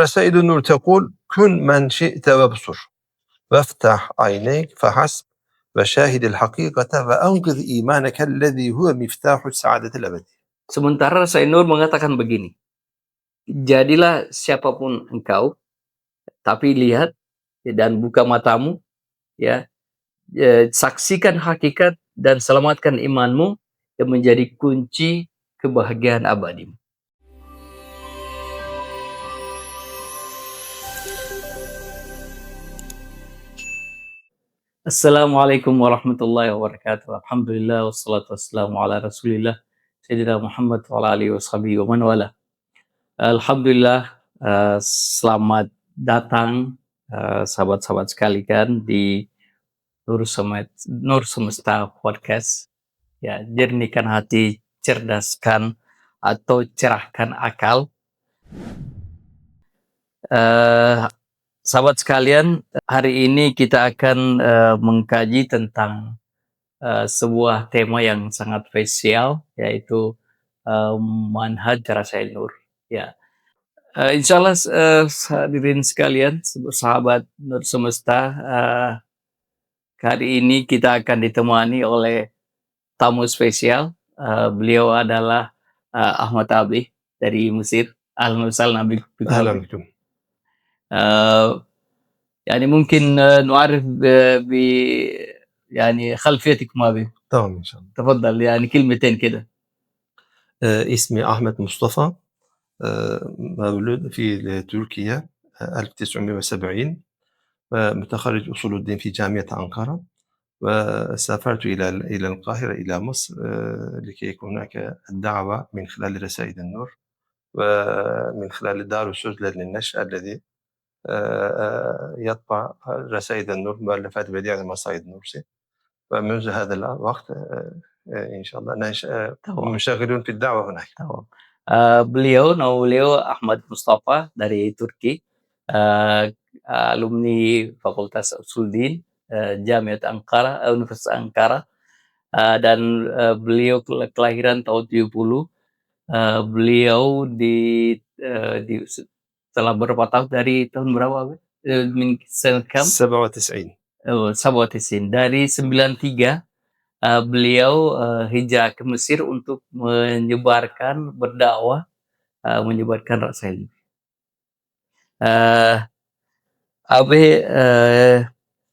رسائل النور تقول: كن من شئت وابصر وافتح عينيك فحسب وشاهد الحقيقة وأنقذ إيمانك الذي هو مفتاح السعادة الأبدية. Sementara Rasul Nur mengatakan begini, jadilah siapapun engkau, tapi lihat dan buka matamu, ya, saksikan hakikat dan selamatkan imanmu yang menjadi kunci kebahagiaan abadi. Assalamualaikum warahmatullahi wabarakatuh. Alhamdulillah wassalatu wassalamu ala Rasulillah Sayyidina Muhammad wa ala alihi washabihi wa man wala. Alhamdulillah, selamat datang sahabat-sahabat sekalian di Nur Semesta Podcast. Ya, jernihkan hati, cerdaskan atau cerahkan akal. Sahabat sekalian, hari ini kita akan mengkaji tentang sebuah tema yang sangat spesial, yaitu manhaj Rasul Nur. Ya, insya Allah hadirin sekalian, sahabat Nur Semesta, hari ini kita akan ditemani oleh tamu spesial. Beliau adalah Ahmad Abi dari Mesir. Ahlan wa sahlan bikum. أهلا بكم. يعني ممكن نعرف يعني خلفيتكم أبي. تمام إن شاء الله. تفضل يعني كلمتين كده. اسمي أحمد مصطفى، مولود في تركيا 1970، ومتخرج أصول الدين في جامعة أنقرة، وسافرت إلى القاهرة إلى مصر لكي يكون هناك الدعوة من خلال رسائل النور ومن خلال دار السجلة للنشر الذي يطبع رسائل النور مؤلفات بديع المصايد النورسي. ومنذ هذا الوقت إن شاء الله منشغلون في الدعوة هناك. Beliau Ahmad Mustafa dari Turki, alumni Fakultas Usuluddin Jamiat Ankara, Universitas Ankara, dan beliau kelahiran tahun 70. Beliau setelah berapa tahun, dari tahun berapa? Min kam? 97. 97. Dari 93 beliau hijrah ke Mesir untuk menyebarkan, berdakwah, menyebarkan Rasul. أبي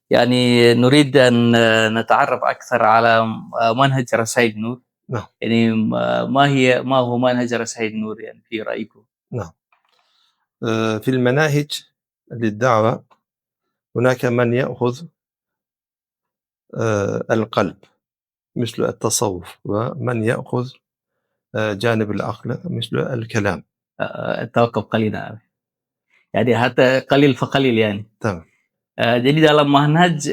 يعني نريد أن نتعرف أكثر على منهج رسائل النور. نعم. يعني ما هو منهج رسائل النور يعني في رأيكم؟ نعم. في المناهج للدعوة هناك من يأخذ القلب مثل التصوف، ومن يأخذ جانب العقل مثل الكلام. توقف قليلا. يعني حتى قليل فقليل يعني. تمام. Jadi dalam manhaj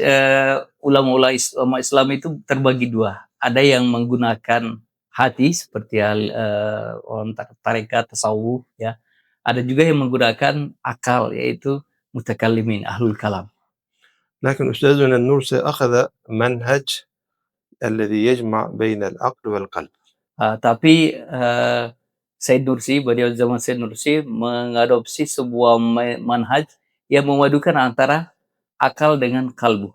ulama Islam itu terbagi dua. Ada yang menggunakan hati seperti orang tarekat tasawuf, ya. Ada juga yang menggunakan akal, yaitu mutakallimin, ahlul kalam. لكن أستاذنا النورسي أخذ منهج الذي يجمع بين العقل والقلب. Tapi Said Nursi, beliau zaman Said Nursi mengadopsi sebuah manhaj yang memadukan antara akal dengan kalbu.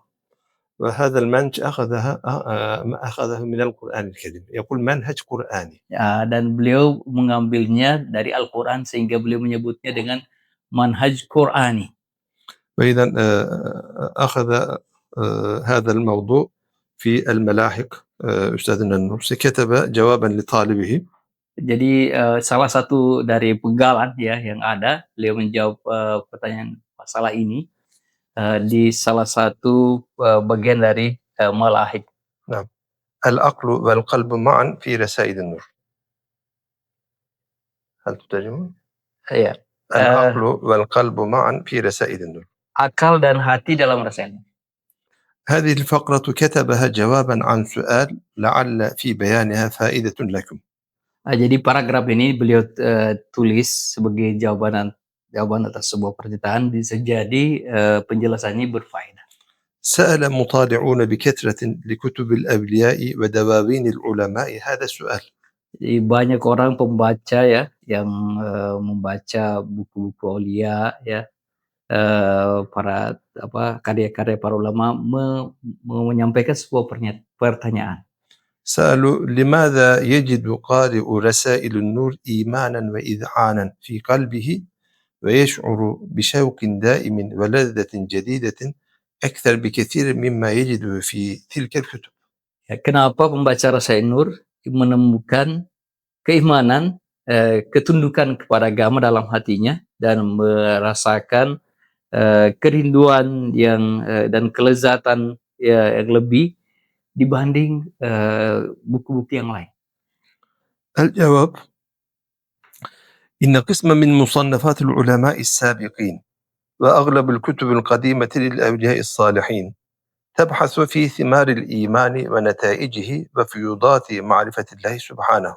وهذا المنهج أخذه من القرآن الكريم، يقول منهج قرآني. Dan beliau mengambilnya dari Al-Quran sehingga beliau menyebutnya dengan manhaj Qur'ani. وإذا أخذ هذا الموضوع في الملاحق. أستاذنا النورسي كتب جوابا لطالبه. Jadi salah satu dari penggalan, ya, yang ada, beliau menjawab pertanyaan masalah ini di salah satu bagian dari malahik. نعم. العقل والقلب معا في رسائل النور. هل تترجمون؟ Ya. العقل والقلب معا في رسائل النور. Akal dan hati dalam Rasul. هذه الفقرة كتبها جوابا عن سؤال لعل في بيانها فائدة لكم. Jadi paragraf ini beliau tulis sebagai jawaban atas sebuah pernyataan, bisa jadi penjelasannya berfaedah. سأل مطالعون بكثرة لكتب الأولياء ودواوين العلماء هذا السؤال. Jadi banyak orang pembaca ya yang, membaca buku-buku aulia ya, para karya-karya para ulama menyampaikan sebuah pertanyaan. سألوا لماذا يجد قارئ رسائل النور إيمانا وإذعانا في قلبه ويشعر بشوق دائم ولذة جديدة أكثر بكثير مما يجده في تلك الكتب. Ya, kenapa pembaca Rasail Nur menemukan keimanan, ketundukan kepada agama dalam hatinya dan merasakan, kerinduan yang, dan kelezatan ya yang lebih dibanding, buku-buku yang lain? الجواب: إن قسما من مصنفات العلماء السابقين وأغلب الكتب القديمة للأولياء الصالحين تبحث في ثمار الإيمان ونتائجه وفيوضات معرفة الله سبحانه.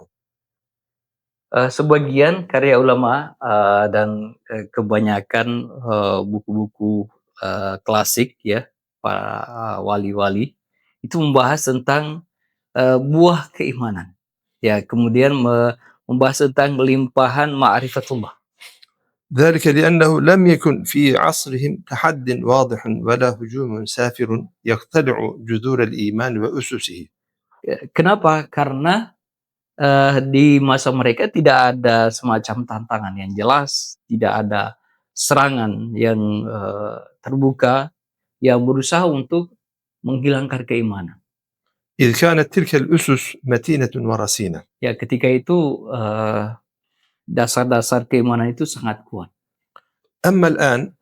Sebagian karya ulama, dan, kebanyakan, buku-buku, klasik ya, para, wali-wali, itu membahas tentang, buah keimanan. Ya, kemudian membahas tentang limpahan ma'rifatullah. ذلك لأنه لم يكن في عصرهم تحد واضح ولا هجوم سافر يقتلع جذور الإيمان وأسسه. Kenapa? Karena, di masa mereka tidak ada semacam tantangan yang jelas, tidak ada serangan yang, terbuka yang berusaha untuk menghilangkan keimanan. إذ كانت تلك الأسس متينة ورصينة. Ya ketika itu, dasar-dasar keimanan itu sangat kuat. أما الآن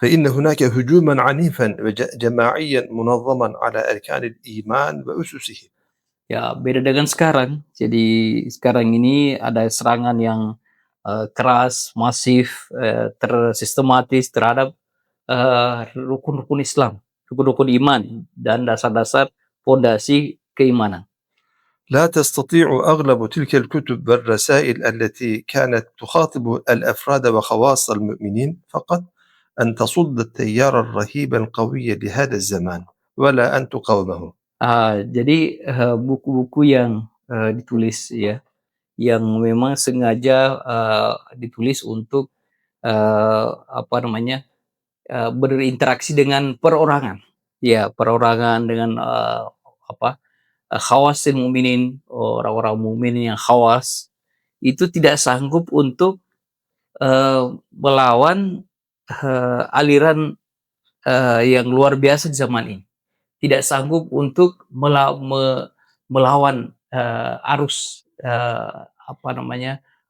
فإن هناك هجوما عنيفا وجماعيا منظما على أركان الإيمان وأسسه. Ya beda dengan sekarang. Jadi sekarang ini ada serangan yang, keras, masif, tersistematis terhadap, rukun-rukun Islam, rukun-rukun iman dan dasar-dasar pondasi keimanan. لا تستطيع أغلب تلك الكتب والرسائل التي كانت تخاطب الأفراد وخواص المؤمنين فقط أن تصد التيار الرهيب القوي لهذا الزمان ولا أن تقاومه. Jadi, buku-buku yang, ditulis ya, yang memang sengaja, ditulis untuk, berinteraksi dengan perorangan. Ya, perorangan dengan, khawasil mukminin, orang-orang mukmin yang khawas, itu tidak sanggup untuk, melawan, aliran, yang luar biasa di zaman ini. Tidak sanggup untuk melawan, arus,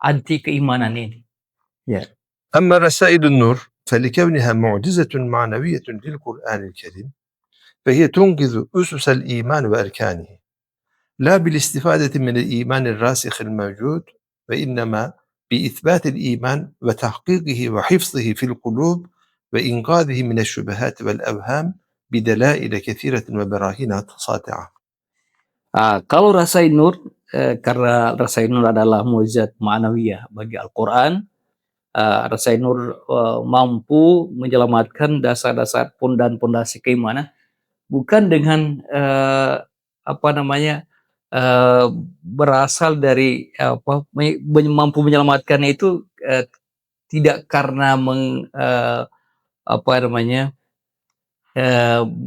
anti keimanan ini. Ya. أما رسائل النور فلكونها معجزة معنوية للقرآن الكريم فهي تنقذ أسس الإيمان وأركانه لا بالاستفادة من الإيمان الراسخ الموجود وإنما بإثبات الإيمان وتحقيقه وحفظه في القلوب وإنقاذه من الشبهات والأوهام بدلائل كثيرة وبراهين ساطعة. Kalau Rasail Nur, karena Rasail Nur adalah mukjizat ma'nawiyah bagi Al-Quran, Rasail Nur, mampu menyelamatkan dasar-dasar pondasi keimanan, bukan dengan, berasal dari, mampu menyelamatkannya itu, tidak karena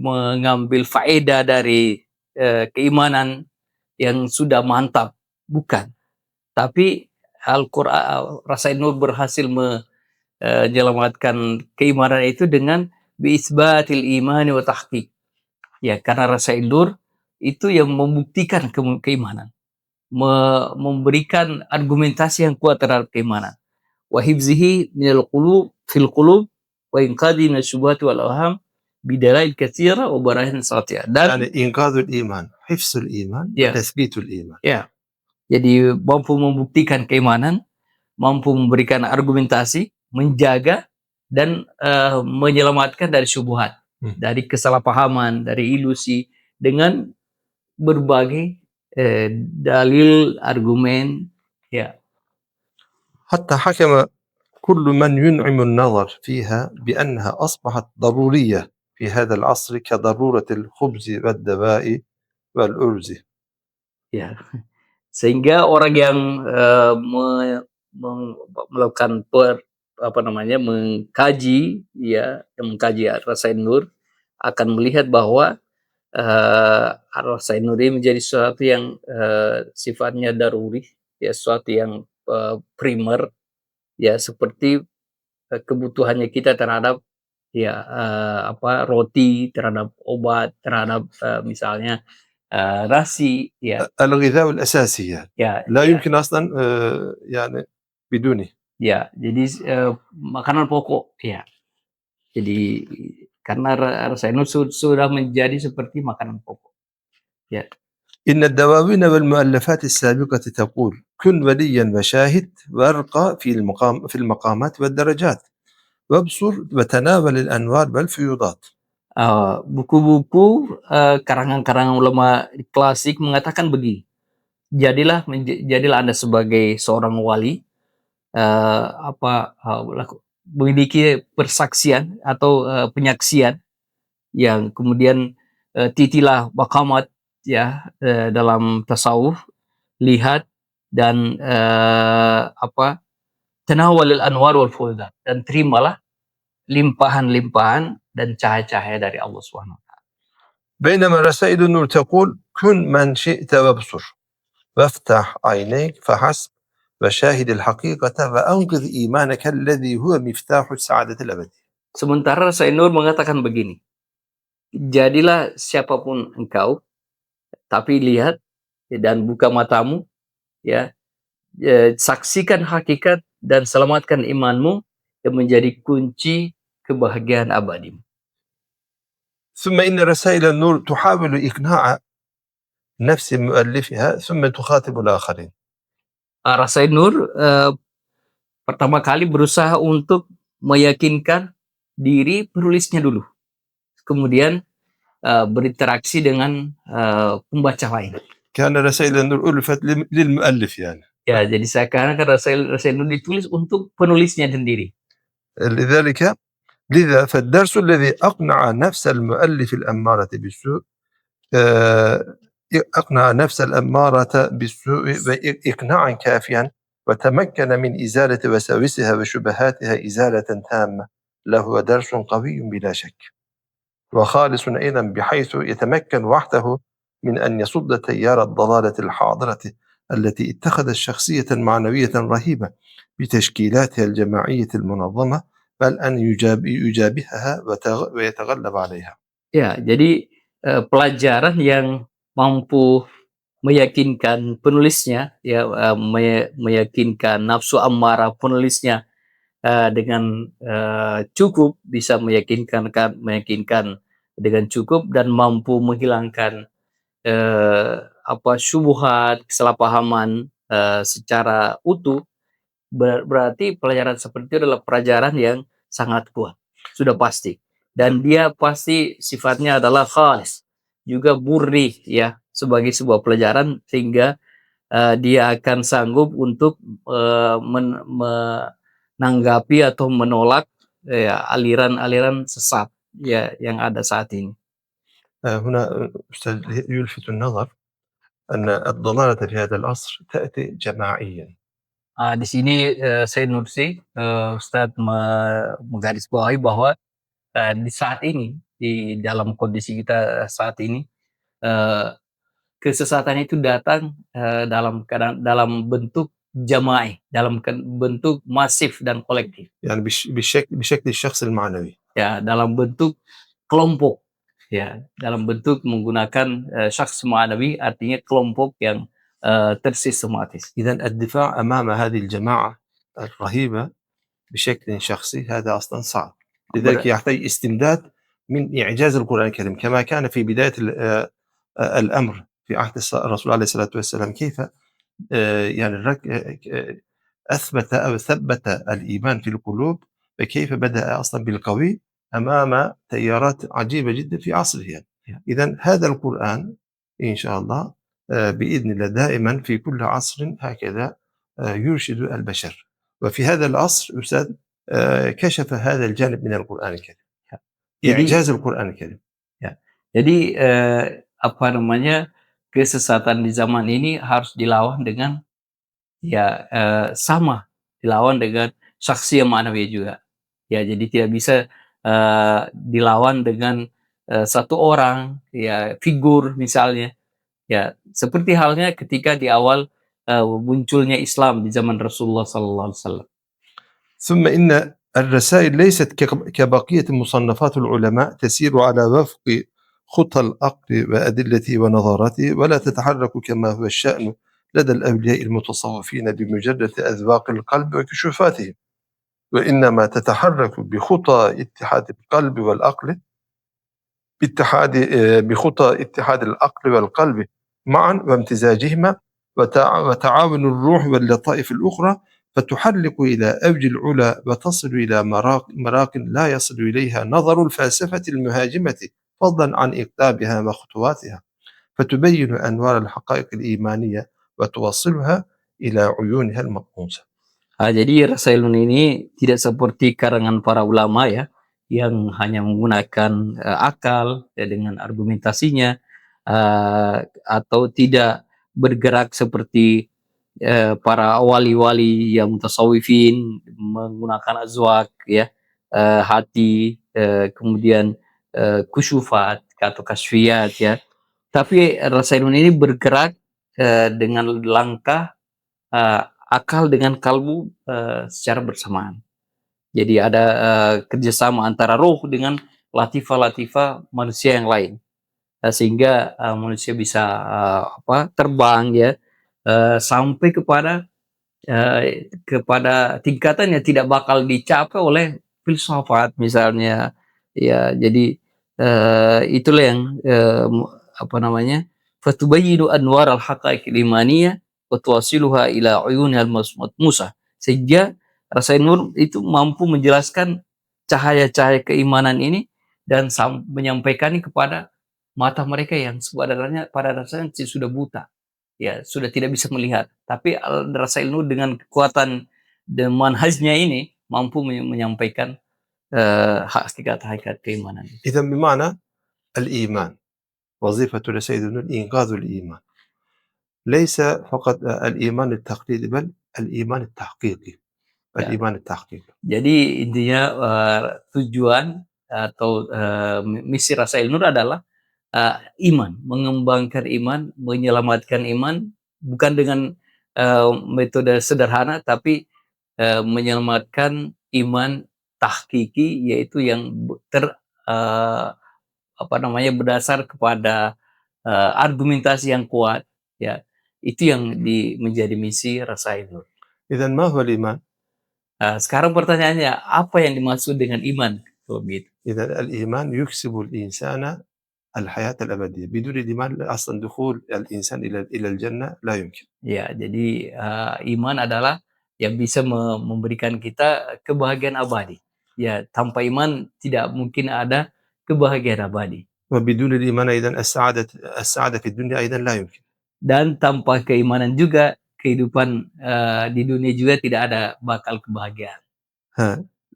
mengambil faedah dari, keimanan yang sudah mantap, bukan. Tapi Rasail Nur berhasil menyelamatkan keimanan itu dengan biisbatil imani wa tahqiq. Ya, karena Rasail Nur itu yang membuktikan keimanan, memberikan argumentasi yang kuat terhadap keimanan. Wa hifzihi minal qulub fil qulub wa inqadhi minasy syubhati wal awham bidalail katsira wa barahin satiyah. Dan يعني إنقاذ الإيمان حفظ الإيمان ya, وتثبيت الإيمان. ya. Jadi mampu membuktikan keimanan, mampu memberikan argumentasi, menjaga dan, menyelamatkan dari syubhat, dari kesalahpahaman, dari ilusi dengan berbagai, dalil, argumen, ya. حتى حكم كل من ينعم النظر فيها بأنها أصبحت ضرورية في هذا العصر كضرورة الخبز والدواء والأرز. Ya. Sehingga orang yang, melakukan mengkaji ya, mengkaji Rasail Nur akan melihat bahwa, Rasail Nur ini menjadi sesuatu yang, sifatnya daruri, ya sesuatu yang, primer, ya seperti, kebutuhannya kita terhadap ya, roti, terhadap obat, terhadap, misalnya, nasi, ya الغذاء الأساسي يعني، ya لا ya يمكن أصلًا يعني بدونه. ya. Jadi, makanan pokok, ya. Jadi karena Rasail Nur sudah menjadi seperti makanan pokok, ya. إن الدواوين والمؤلفات السابقة تقول: كن وليًا وشاهد وارقى في المقامات والدرجات وابصر وتناول الأنوار والفيوضات. Buku-buku, karangan-karangan ulama klasik mengatakan begini, jadilah Anda sebagai seorang wali, memiliki persaksian atau, penyaksian yang kemudian, titilah maqamat ya, dalam tasawuf, lihat dan, tanawwalil anwar wal fuyudat, dan terimalah limpahan-limpahan dan cahaya-cahaya dari Allah Subhanahu. بينما رسائل النور تقول: كن من شئت وابصر وافتح عينيك فحسب وشاهد الحقيقة وأنقذ إيمانك الذي هو مفتاح السعادة الأبدية. Sementara Rasail Nur mengatakan begini, jadilah siapapun engkau, tapi lihat dan buka matamu, ya, saksikan hakikat dan selamatkan imanmu yang menjadi kunci kebahagiaan abadi. ثم إن رسائل النور تحاول إقناع نفس مؤلفها ثم تخاطب الآخرين. Rasail Nur, pertama kali berusaha untuk meyakinkan diri penulisnya dulu, kemudian, berinteraksi dengan, pembaca lain. كان رسائل النور ألفت للمؤلف يعني. Ya, jadi seakan-akan Rasail Nur ditulis untuk penulisnya sendiri. لذا فالدرس الذي أقنع نفس المؤلف الأمارة بالسوء أقنع نفس الأمارة بالسوء إقناعا كافيا وتمكن من إزالة وساوسها وشبهاتها إزالة تامة له درس قوي بلا شك وخالص أيضا بحيث يتمكن وحده من أن يصد تيار الضلالة الحاضرة التي اتخذت شخصية معنوية رهيبة بتشكيلاتها الجماعية المنظمة بل أن يجابهها ويتغلب عليها. Ya, jadi, pelajaran yang mampu meyakinkan penulisnya, ya, meyakinkan nafsu amarah penulisnya, dengan, bisa meyakinkan dengan cukup dan mampu menghilangkan, syubhat, kesalahpahaman, secara utuh, berarti pelajaran seperti itu adalah pelajaran yang sangat kuat, sudah pasti. Dan dia pasti sifatnya adalah khalis, juga murni ya, sebagai sebuah pelajaran sehingga, dia akan sanggup untuk, menanggapi atau menolak, ya aliran-aliran sesat ya yang ada saat ini. هنا أستاذ يلفت النظر أن الضلالة في هذا العصر تأتي جماعيا. Di sini, saya Nursi, Ustadz menggarisbawahi bahwa, di saat ini, di dalam kondisi kita saat ini, kesesatan itu datang, dalam bentuk jama'i, dalam bentuk masif dan kolektif. يعني بشكل الشخص المعنوي. Ya, dalam bentuk kelompok. Ya, dalam bentuk menggunakan, syakhs ma'nawi, artinya kelompok yang, tersistematis. إذن الدفاع أمام هذه الجماعة الرهيبة بشكل شخصي هذا أصلًا صعب. لذلك يحتاج استمداد من إعجاز القرآن الكريم كما كان في بداية الأمر في عهد الرسول عليه الصلاة والسلام كيف يعني أثبت أو ثبت الإيمان في القلوب فكيف بدأ أصلًا بالقوي أمام تيارات عجيبة جدًا في عصره يعني. إذن هذا القرآن إن شاء الله بإذن الله دائمًا في كل عصر هكذا يرشد البشر. وفي هذا العصر أستاذ كشف هذا الجانب من القرآن الكريم. إعجاز القرآن الكريم. Ya. Jadi, kesesatan di zaman ini harus dilawan dengan ya, sama, dilawan dengan saksi yang ma'nawiyah juga. Ya, jadi tidak bisa, dilawan dengan, 1 orang, ya figur misalnya. Ya, seperti halnya ketika di awal, munculnya Islam di zaman Rasulullah sallallahu alaihi wasallam. ثم إن الرسائل ليست كبقية مصنفات العلماء تسير على وفق خطى العقل وأدلته ونظراته، ولا تتحرك كما هو الشأن لدى الأولياء المتصوفين بمجرد أذواق القلب وكشوفاتهم، وإنما تتحرك بخطى اتحاد القلب والعقل، باتحاد بخطى اتحاد العقل والقلب معا وامتزاجهما وتعاون الروح واللطائف الأخرى، فتحلق إلى أوج العلا وتصل إلى مراق لا يصل إليها نظر الفلسفة المهاجمة، فضلا عن إقطابها وخطواتها، فتبين أنوار الحقائق الإيمانية وتوصلها إلى عيونها المطموسة. Jadi Rasailun ini tidak seperti karangan para ulama ya, yang hanya menggunakan, akal ya dengan argumentasinya, atau tidak bergerak seperti, para wali-wali yang mutasawwifin menggunakan azwaq ya, hati, kemudian, kusyufat atau kasfiyat ya. Tapi Rasailun ini bergerak, dengan langkah akal dengan kalbu, secara bersamaan. Jadi ada, kerjasama antara roh dengan latifah-latifah manusia yang lain, sehingga, manusia bisa, terbang ya, sampai kepada tingkatan yang tidak bakal dicapai oleh filsafat misalnya, ya. Jadi, itulah yang, apa namanya, fatubayyinu anwaral haqaiqil imaniyah wa tuwasiluha ila uyunil matmusah. Sehingga Rasail Nur itu mampu menjelaskan cahaya-cahaya keimanan ini dan menyampaikannya kepada mata mereka yang sebenarnya pada dasarnya sudah buta. Ya, sudah tidak bisa melihat. Tapi Rasail Nur dengan kekuatan dan manhajnya ini mampu menyampaikan, hakikat-hakikat keimanan. إذا بمعنى الإيمان وظيفة رسائل النور إنقاذ الإيمان، ليس فقط الإيمان التقليدي بل الإيمان التحقيقي. Ya. الإيمان التحقيقي. Jadi intinya, tujuan atau, misi Rasail Nur adalah, iman, mengembangkan iman, menyelamatkan iman, bukan dengan, metode sederhana, tapi, menyelamatkan iman tahqiqi, yaitu yang eee, berdasar kepada, argumentasi yang kuat, ya. Itu yang menjadi misi Rasail Nur. إذا ما هو الإيمان؟ Sekarang pertanyaannya, apa yang dimaksud dengan iman? Kalau begitu. إذا الإيمان يكسب الإنسان الحياة الأبدية، بدون الإيمان أصلا دخول الإنسان إلى الجنة لا يمكن. Ya, jadi, iman adalah yang bisa memberikan kita kebahagiaan abadi. Ya, tanpa iman tidak mungkin ada kebahagiaan abadi. وبدون الإيمان أيضا السعادة في الدنيا أيضا لا يمكن. Dan tanpa keimanan juga kehidupan, di dunia juga tidak ada bakal kebahagiaan.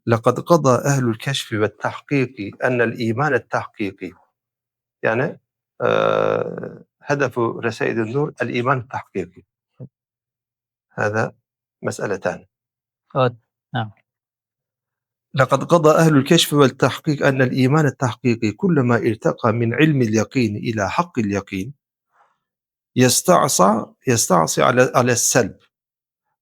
لقد قضى أهل الكشف والتحقيق أن الإيمان التحقيقي، يعني هدف رسائل النور الإيمان التحقيقي، هذا مسألتان. نعم. لقد قضى أهل الكشف والتحقيق أن الإيمان التحقيقي كلما ارتقى من علم اليقين إلى حق اليقين يستعصي على السلب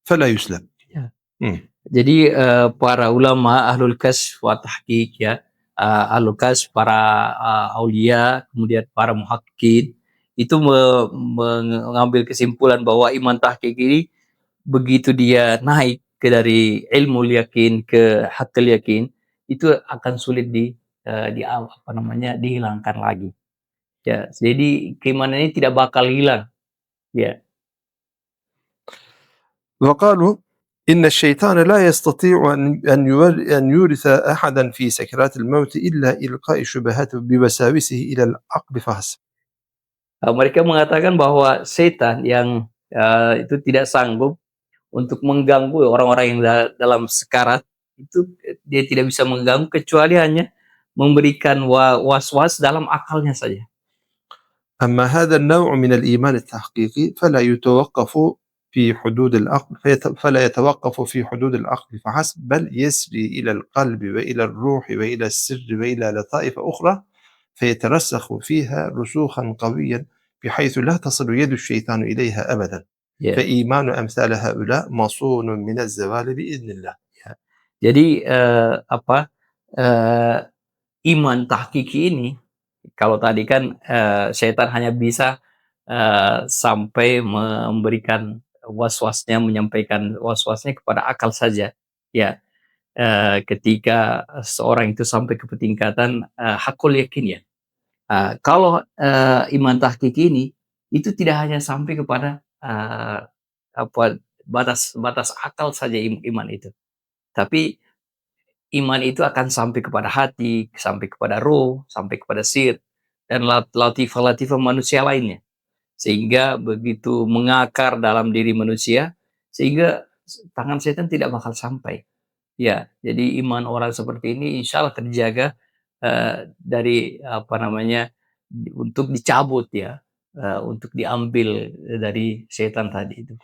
فلا يسلب. Ya. مم. Jadi, para ulama ahlul kasf wa tahqiq ya, ahlul kasf, para, aulia, kemudian para muhaqqiqin, itu mengambil kesimpulan bahwa iman tahqiq ini begitu dia naik dari ilmu yakin ke haqqil yakin, itu akan sulit dihilangkan lagi. Ya, jadi keimanan ini tidak bakal hilang. Ya. وقالوا إن الشيطان لا يستطيع أن يورث أحدا في سكرات الموت إلا إلقاء شبهات بوساوسه إلى العقل فحسب. Mereka mengatakan bahwa setan yang, itu tidak sanggup untuk mengganggu orang-orang yang dalam sekarat, itu dia tidak bisa mengganggu kecuali hanya memberikan was-was dalam akalnya saja. أما هذا النوع من الإيمان التحقيقي فلا يتوقف في حدود العقل فلا يتوقف في حدود العقل فحسب بل يسري إلى القلب وإلى الروح وإلى السر وإلى لطائف أخرى فيترسخ فيها رسوخا قويا بحيث لا تصل يد الشيطان إليها أبدا Ya, فإيمان أمثال هؤلاء مصون من الزوال بإذن الله. ya. Jadi, eee, iman tahqiqi ini, kalau tadi kan, setan hanya bisa, sampai memberikan was-wasnya, menyampaikan was-wasnya kepada akal saja. Ya, ketika seorang itu sampai ke tingkatan, haqqul yakin ya. Kalau, iman tahqiqi ini, itu tidak hanya sampai kepada, batas batas akal saja iman itu. Tapi iman itu akan sampai kepada hati, sampai kepada roh, sampai kepada sir, dan latifah-latifah manusia lainnya. Sehingga begitu mengakar dalam diri manusia, sehingga tangan setan tidak bakal sampai. Ya, jadi iman orang seperti ini insya Allah terjaga, dari apa namanya, untuk dicabut ya, untuk diambil dari setan tadi itu.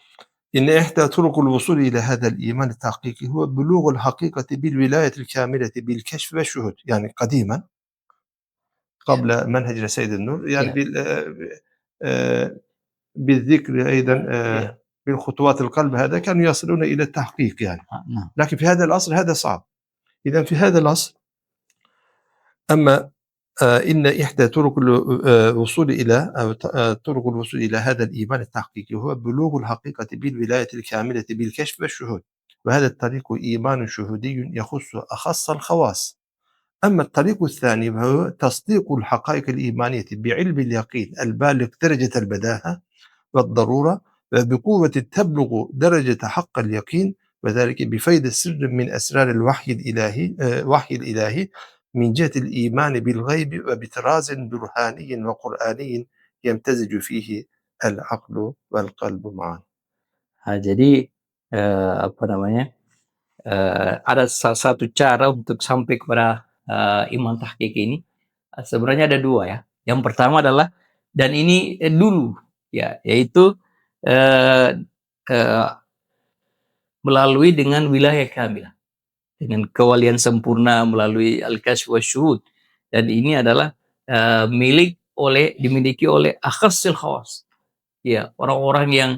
إن إحدى طرق الوصول إلى هذا الإيمان التحقيقي هو بلوغ الحقيقة بالولاية الكاملة بالكشف والشهود يعني قديما Ya, قبل منهج سيد النور يعني ya, بالذكر أيضا ya. بالخطوات القلب هذا كانوا يصلون إلى التحقيق يعني Nah, لكن في هذا العصر هذا صعب إذا في هذا العصر أما إن إحدى طرق الوصول إلى أو طرق الوصول إلى هذا الإيمان التحقيقي هو بلوغ الحقيقة بالولاية الكاملة بالكشف والشهود وهذا الطريق إيمان شهودي يخص أخص الخواص أما الطريق الثاني وهو تصديق الحقائق الإيمانية بعلم اليقين البالغ درجة البداهة والضرورة وبقوة تبلغ درجة حق اليقين وذلك بفيض سر من أسرار الوحي الإلهي وحي الإلهي من جهة الإيمان بالغيب وبطراز برهاني وقرآني يمتزج فيه العقل والقلب معا. jadi, apa namanya, ada salah satu cara untuk sampai kepada, iman tahqiq ini, sebenarnya ada 2 ya. Yang pertama adalah dan ini, dulu ya, yaitu, eee eee, melalui dengan wilayah kamilah, dengan kewalian sempurna melalui al-kasyf wasyuhud, dan ini adalah, dimiliki oleh akhassil khawas. Ya, orang-orang yang,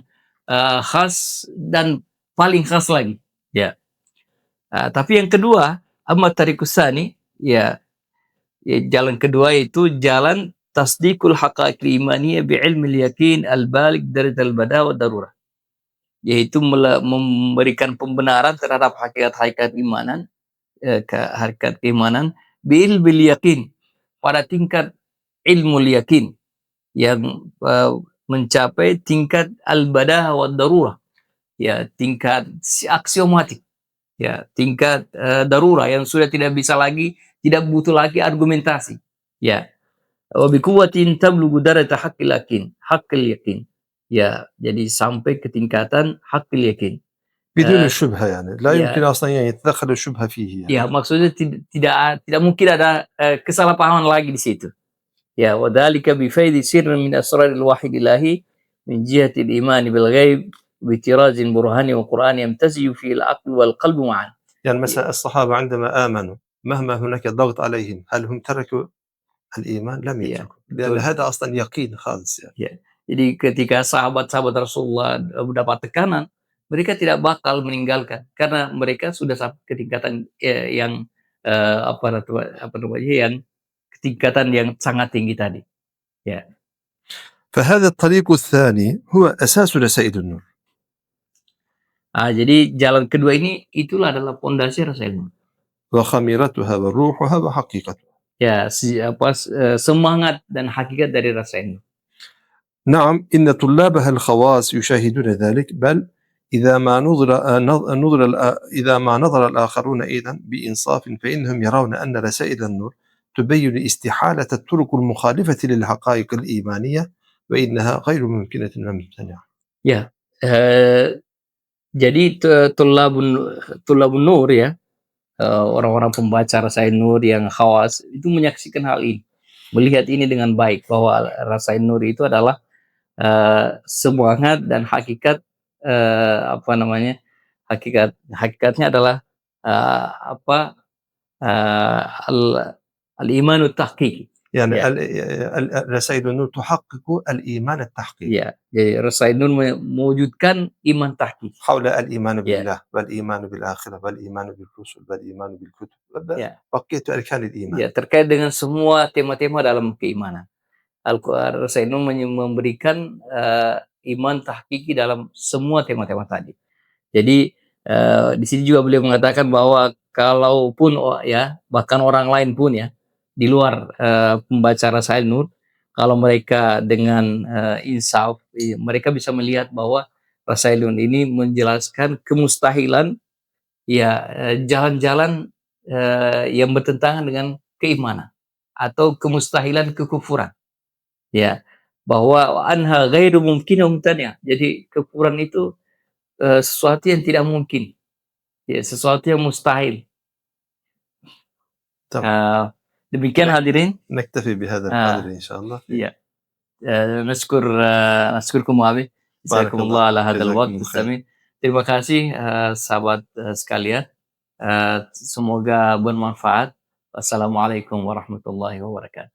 khas dan paling khas lagi, ya. Tapi yang kedua, amma tariqus tsani, ya, jalan kedua itu jalan tasdiqul haqaiqil imaniyah bi'ilmil yakin al-baligh darajatal bada' wa darurah. Yaitu memberikan pembenaran terhadap hakikat-hakikat imanan, hakikat keimanan bil yakin, pada tingkat ilmu yakin yang, mencapai tingkat al-badah wa darurah, ya, tingkat aksiomatik, ya, tingkat, darurah yang sudah tidak butuh lagi argumentasi, ya. Wa bi quwwatin tablughu darajata haqqil yakin. Ya, jadi sampai ke tingkatan haqqil yakin. بدون Eee, الشبهة يعني لا يمكن ya, أصلا يعني يتدخل الشبهة فيه ya, يعني. maksudnya tidak mungkin ada, kesalahpahaman lagi di situ. Ya, wa dzalika bi faidi sirrin min asraril wahyil ilahi min jihatil imani bil ghaib bi tirazin burhani wa qur'ani yamtaziju fihi al-aql wal qalbu ma'an. يعني Ya, مثلا الصحابة عندما آمنوا مهما هناك ضغط عليهم هل هم تركوا الإيمان؟ لم ya, يتركوا لأن betul. هذا أصلا يقين خالص يعني. Ya. Jadi ketika sahabat-sahabat Rasulullah, mendapat tekanan, mereka tidak bakal meninggalkan karena mereka sudah sampai ke tingkatan, yang, apa namanya, yang tingkatan yang sangat tinggi tadi. Ya. فهذا الطريق الثاني هو أساس رسائل النور. Jadi jalan kedua ini adalah pondasi rasa ilmu. وخميرتها وروحها وحقيقتها. Ya, semangat dan hakikat dari rasa ilmu. نعم إن طلابها الخواص يشاهدون ذلك بل إذا ما نظر الآخرون أيضا بإنصاف فإنهم يرون أن رسائل النور تبين استحالة الطرق المخالفة للحقائق الإيمانية وإنها غير ممكنة وممتنعة. Ya, jadi tulabun nur ya, orang-orang pembaca Rasail Nur yang khawas itu menyaksikan hal ini. melihat ini dengan baik bahwa Rasail Nur itu adalah semangat dan hakikat, apa namanya, hakikatnya adalah, apa, al al-imanut tahqiqi. يعني Ya, رسائل النور تحقق الإيمان التحقيقي ya. Jadi Rasail Nur mewujudkan iman tahqiqi. حول الإيمان Ya, بالله والإيمان بالآخرة والإيمان بالرسل والإيمان بالكتب ya, بقية أركان الإيمان. ya, terkait dengan semua tema-tema dalam keimanan. Al-Quran Rasail Nur memberikan, iman tahqiqi dalam semua tema-tema tadi. Jadi, di sini juga beliau mengatakan bahwa kalaupun ya, bahkan orang lain pun ya, di luar, pembaca Rasail Nur, kalau mereka dengan, insaf, mereka bisa melihat bahwa Rasail Nur ini menjelaskan kemustahilan ya, jalan-jalan, yang bertentangan dengan keimanan atau kemustahilan kekufuran, ya. Bahwa anha ghairu mumkin wa mumtani'. Jadi kekufuran itu, sesuatu yang tidak mungkin. Ya, sesuatu yang mustahil. تمام. Eee, Demikian hadirin, نكتفي بهذا eee, القدر إن شاء الله. iya, nashkurkum abi, بارك الله jazakumullah ala hadzal جزاكم waqt الله خير. tsamin. Terima kasih, sahabat, sekalian, semoga bermanfaat. Wassalamualaikum warahmatullahi wabarakatuh.